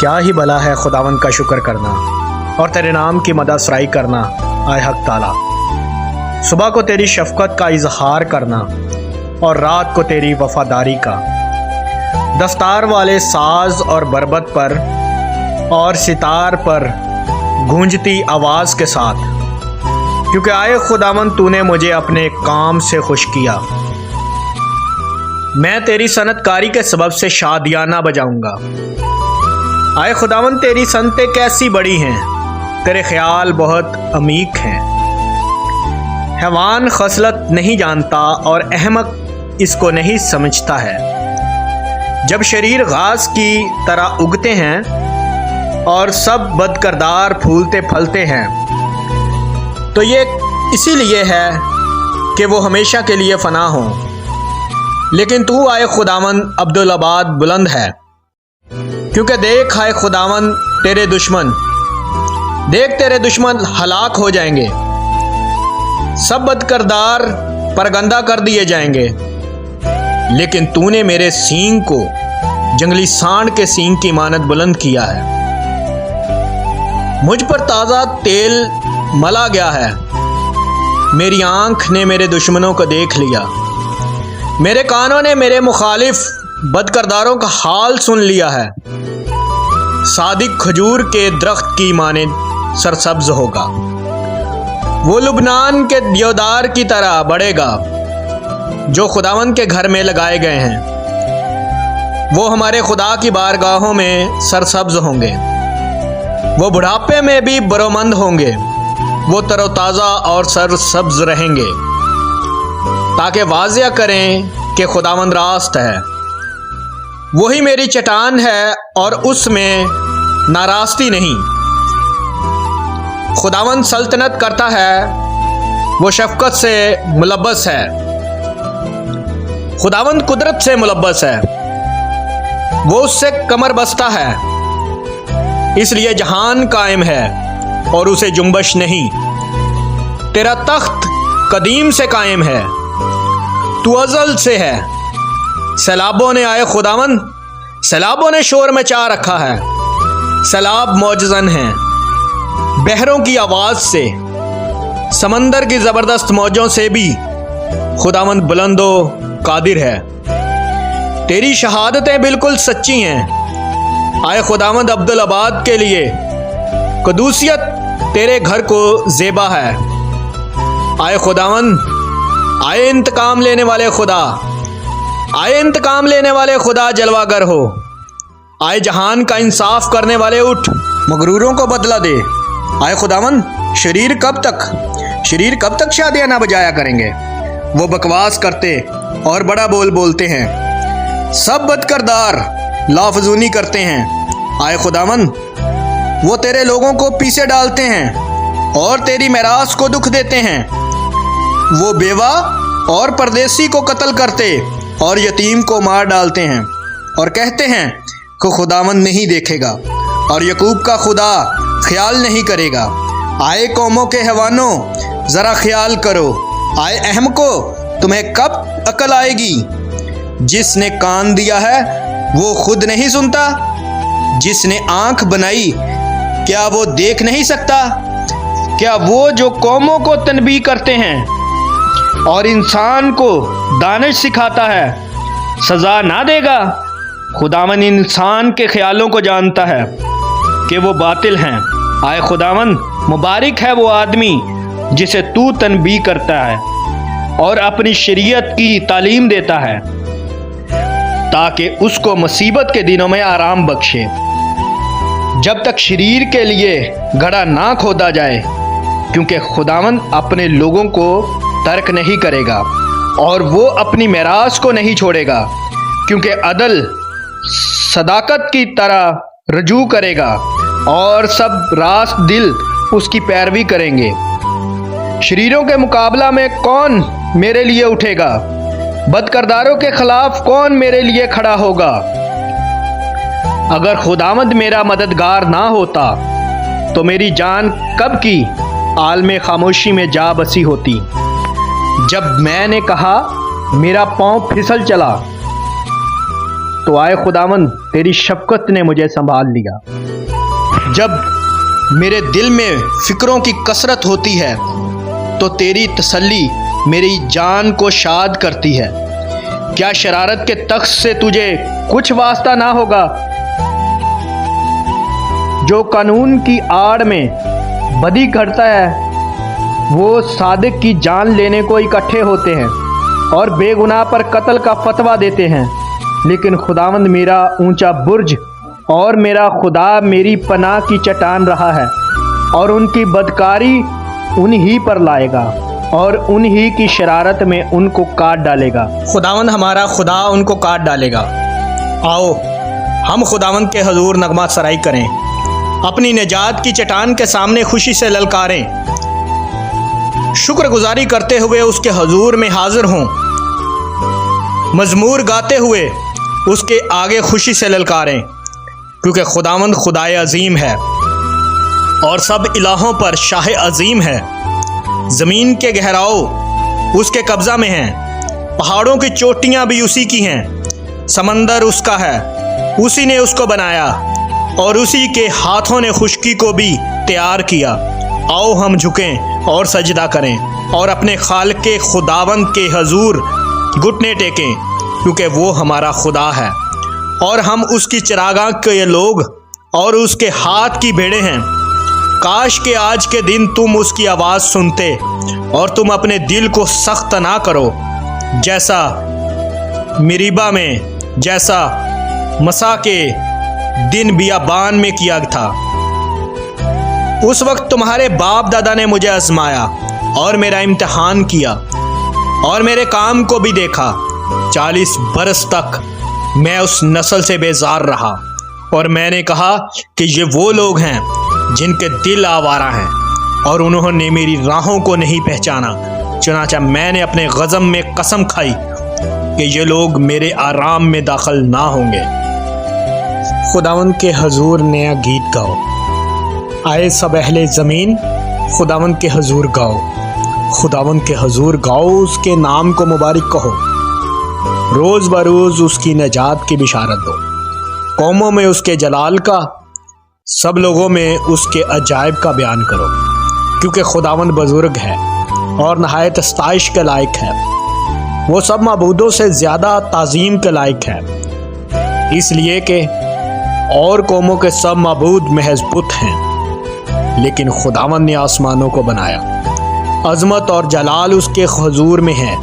क्या ही भला है खुदावंद का शुक्र करना और तेरे नाम की मददसराई करना। आए हक ताला, सुबह को तेरी शफकत का इजहार करना और रात को तेरी वफादारी का। दस्तार वाले साज और बरबत पर और सितार पर गूंजती आवाज़ के साथ, क्योंकि आए खुदावंद तूने मुझे अपने काम से खुश किया। मैं तेरी सनतकारी के सबब से शादियाना बजाऊंगा। आए खुदावंद तेरी सनतें कैसी बड़ी हैं, तेरे ख्याल बहुत अमीक हैं। हैवान खसलत नहीं जानता और अहमक इसको नहीं समझता है। जब शरीर घास की तरह उगते हैं और सब बदकरदार फूलते फलते हैं, तो ये इसीलिए है कि वो हमेशा के लिए फना हो। लेकिन तू आए खुदावंद अब्दुल आबाद बुलंद है, क्योंकि देख आए खुदावंद तेरे दुश्मन, देख तेरे दुश्मन हलाक हो जाएंगे, सब बदकरदार परगंदा कर दिए जाएंगे। लेकिन तूने मेरे सींग को जंगली सांड के सींग की मानद बुलंद किया है। मुझ पर ताज़ा तेल मला गया है। मेरी आंख ने मेरे दुश्मनों को देख लिया, मेरे कानों ने मेरे मुखालिफ बदकरदारों का हाल सुन लिया है। सादिक खजूर के दरख्त की मानद सरसब्ज होगा, वो लुबनान के देवदार की तरह बढ़ेगा जो खुदावंद के घर में लगाए गए हैं। वो हमारे खुदा की बारगाहों में सरसब्ज होंगे, वो बुढ़ापे में भी बरोमंद होंगे, वो तरोताज़ा और सरसब्ज रहेंगे, ताकि वाज़िया करें कि खुदावंद रास्त है। वही मेरी चट्टान है और उसमें नारास्ती नहीं। खुदावंद सल्तनत करता है, वो शफकत से मुलब्बस है। खुदावंद कुदरत से मुलब्बस है, वो उससे कमर बस्ता है। इसलिए जहान कायम है और उसे जुम्बश नहीं। तेरा तख्त कदीम से कायम है, तू अज़ल से है। सैलाबों ने आए खुदावंद, सैलाबों ने शोर मचा रखा है। सैलाब मौजज़न हैं बहरों की आवाज़ से, समंदर की ज़बरदस्त मौजों से भी खुदावंद बुलंदो कादिर है। तेरी शहादतें बिल्कुल सच्ची हैं। आए खुदावंद अब्दुल आबाद के लिए कदूसियत तेरे घर को ज़ेबा है। आए खुदावंद, आए इंतकाम लेने वाले खुदा, आए इंतकाम लेने वाले खुदा जलवागर हो। आए जहान का इंसाफ करने वाले, उठ मगरूरों को बदला दे। आए खुदावंद, शरीर कब तक शादियाँ ना बजाया करेंगे। वो बकवास करते और बड़ा बोल बोलते हैं, सब बदकरदार लाफजूनी करते हैं। आए खुदावंद, वो तेरे लोगों को पीछे डालते हैं और तेरी मेरास को दुख देते हैं। वो बेवा और परदेसी को कत्ल करते और यतीम को मार डालते हैं और कहते हैं कि खुदावंद नहीं देखेगा और यकूब का खुदा ख्याल नहीं करेगा। आए कौमों के हैवानों, ज़रा ख्याल करो। आए अहमको, तुम्हें कब अकल आएगी। जिसने कान दिया है वो खुद नहीं सुनता, जिसने आँख बनाई क्या वो देख नहीं सकता। क्या वो जो कौमों को तनबीह करते हैं और इंसान को दानिश सिखाता है, सज़ा ना देगा। खुदावंद इंसान के ख्यालों को जानता है कि वो बातिल हैं। आए खुदावंद, मुबारक है वो आदमी जिसे तू तनबीह करता है और अपनी शरीयत की तालीम देता है, ताकि उसको मुसीबत के दिनों में आराम बख्शे, जब तक शरीर के लिए गड्ढा ना खोदा जाए। क्योंकि खुदावंद अपने लोगों को तर्क नहीं करेगा और वो अपनी मेरास को नहीं छोड़ेगा, क्योंकि अदल सदाकत की तरह रजू करेगा और सब रास्त दिल उसकी पैरवी करेंगे। शरीरों के मुकाबला में कौन मेरे लिए उठेगा, बदकरदारों के खिलाफ कौन मेरे लिए खड़ा होगा। अगर खुदावंद मेरा मददगार ना होता तो मेरी जान कब की आलमे खामोशी में जा बसी होती। जब मैंने कहा मेरा पाँव फिसल चला, तो आए खुदावंद तेरी शफकत ने मुझे संभाल लिया। जब मेरे दिल में फिक्रों की कसरत होती है तो तेरी तसल्ली मेरी जान को शाद करती है। क्या शरारत के तख्त से तुझे कुछ वास्ता ना होगा? जो कानून की आड़ में बदी करता है वो सादिक की जान लेने को इकट्ठे होते हैं और बेगुनाह पर कत्ल का फतवा देते हैं। लेकिन खुदावंद मेरा ऊंचा बुर्ज और मेरा खुदा मेरी पनाह की चट्टान रहा है और उनकी बदकारी उन्हीं पर लाएगा और उन्हीं की शरारत में उनको काट डालेगा। खुदावंद हमारा खुदा उनको काट डालेगा। आओ हम खुदावंद के हजूर नगमा सराई करें, अपनी निजात की चट्टान के सामने खुशी से ललकारें, शुक्रगुजारी करते हुए उसके हजूर में हाजिर हों, मजमूर गाते हुए उसके आगे खुशी से ललकारें, क्योंकि खुदावंद खुदाए अजीम है और सब इलाहों पर शाह अजीम है। ज़मीन के गहराव उसके कब्ज़ा में हैं, पहाड़ों की चोटियां भी उसी की हैं, समंदर उसका है, उसी ने उसको बनाया और उसी के हाथों ने खुश्की को भी तैयार किया। आओ हम झुकें और सजदा करें और अपने खालिक के खुदावंद के हजूर घुटने टेकें, क्योंकि वो हमारा खुदा है और हम उसकी चरागाह के लोग और उसके हाथ की भेड़ें हैं। काश के आज के दिन तुम उसकी आवाज़ सुनते और तुम अपने दिल को सख्त ना करो, जैसा मिरीबा में, जैसा मसा के दिन बियाबान में किया था। उस वक्त तुम्हारे बाप दादा ने मुझे आजमाया और मेरा इम्तिहान किया और मेरे काम को भी देखा। 40 बरस तक मैं उस नस्ल से बेजार रहा और मैंने कहा कि ये वो लोग हैं जिनके दिल आवारा हैं और उन्होंने मेरी राहों को नहीं पहचाना। चुनांचे मैंने अपने गज़ब में कसम खाई कि ये लोग मेरे आराम में दाखिल ना होंगे। खुदावंद के हजूर नया गीत गाओ, आए सब अहले ज़मीन खुदावंद के हजूर गाओ, खुदावंद के हजूर गाओ, उसके नाम को मुबारक कहो, रोज़ बरोज़ उसकी नजात की बिशारत दो। कौमों में उसके जलाल का, सब लोगों में उसके अजायब का बयान करो, क्योंकि खुदावंद बुजुर्ग है और नहायत अस्ताइश के लायक है। वो सब माबूदों से ज़्यादा ताज़ीम के लायक है, इसलिए कि और कौमों के सब माबूद महज पुत हैं, लेकिन खुदावंद ने आसमानों को बनाया। अज़मत और जलाल उसके हुजूर में है,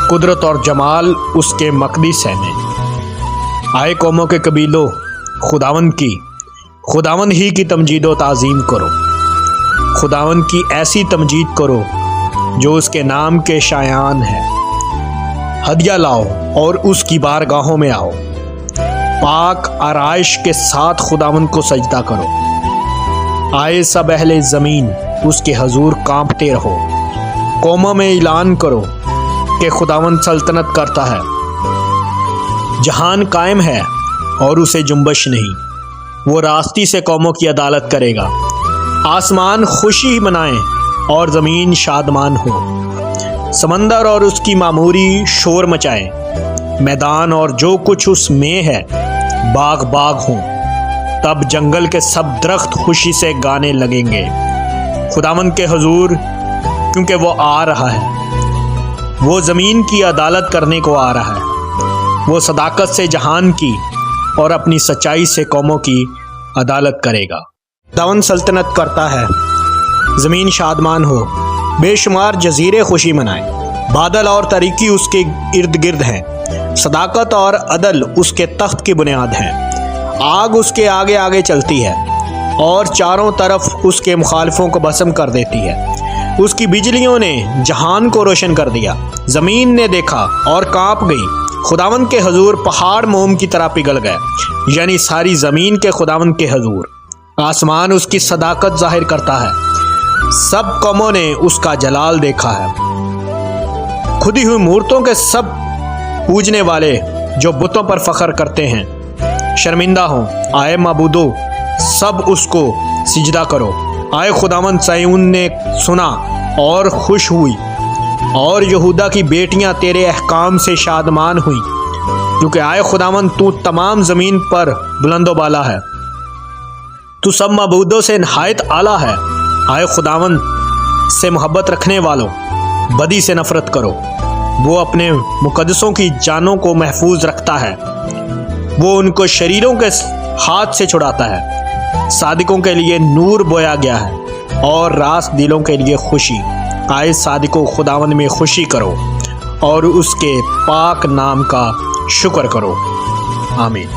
कुदरत और जमाल उसके मक़दस है में। आए कौमों के कबीलों, खुदावंद ही की तमजीदो ताज़ीम करो, खुदावंद की ऐसी तमजीद करो जो उसके नाम के शायान है। हदिया लाओ और उसकी बारगाहों में आओ, पाक आराइश के साथ खुदावंद को सजदा करो। आए सब अहले ज़मीन उसके हजूर कांपते रहो, कौमों में ऐलान करो कि खुदावंद सल्तनत करता है। जहान कायम है और उसे जुम्बश नहीं, वो रास्ती से कौमों की अदालत करेगा। आसमान खुशी मनाएं और ज़मीन शादमान हो, समंदर और उसकी मामूरी शोर मचाए, मैदान और जो कुछ उसमें है बाग बाग हों। तब जंगल के सब दरख्त खुशी से गाने लगेंगे खुदावंद के हजूर, क्योंकि वो आ रहा है, वो ज़मीन की अदालत करने को आ रहा है। वो सदाकत से जहान की और अपनी सच्चाई से कौमों की अदालत करेगा। खुदावंद सल्तनत करता है, ज़मीन शादमान हो, बेशुमार जजीरे खुशी मनाएं, बादल और तरीकी उसके इर्द गिर्द हैं, सदाकत और अदल उसके तख्त की बुनियाद हैं। आग उसके आगे आगे चलती है और चारों तरफ उसके मुखालिफों को भस्म कर देती है। उसकी बिजलियों ने जहान को रोशन कर दिया, ज़मीन ने देखा और कांप गई। खुदावंद के हजूर पहाड़ मोम की तरह पिघल गए, यानी सारी ज़मीन के खुदावंद के हजूर। आसमान उसकी सदाकत जाहिर करता है, सब कौमों ने उसका जलाल देखा है। खुदी हुई मूर्तों के सब पूजने वाले जो बुतों पर फख्र करते हैं शर्मिंदा हों। आए माबूदो, सब उसको सिजदा करो। आए खुदावंद, सयून ने सुना और खुश हुई और यहूदा की बेटियां तेरे अहकाम से शादमान हुई। क्योंकि आए खुदावन तू तमाम ज़मीन पर बुलंदो बाला है, तू सब मबूदों से नहायत आला है। आए खुदावन से मोहब्बत रखने वालों, बदी से नफरत करो। वो अपने मुकद्दसों की जानों को महफूज रखता है, वो उनको शरीरों के हाथ से छुड़ाता है। सादिकों के लिए नूर बोया गया है और रास दिलों के लिए खुशी। आए सादिकों खुदावन में खुशी करो और उसके पाक नाम का शुक्र करो। आमीन।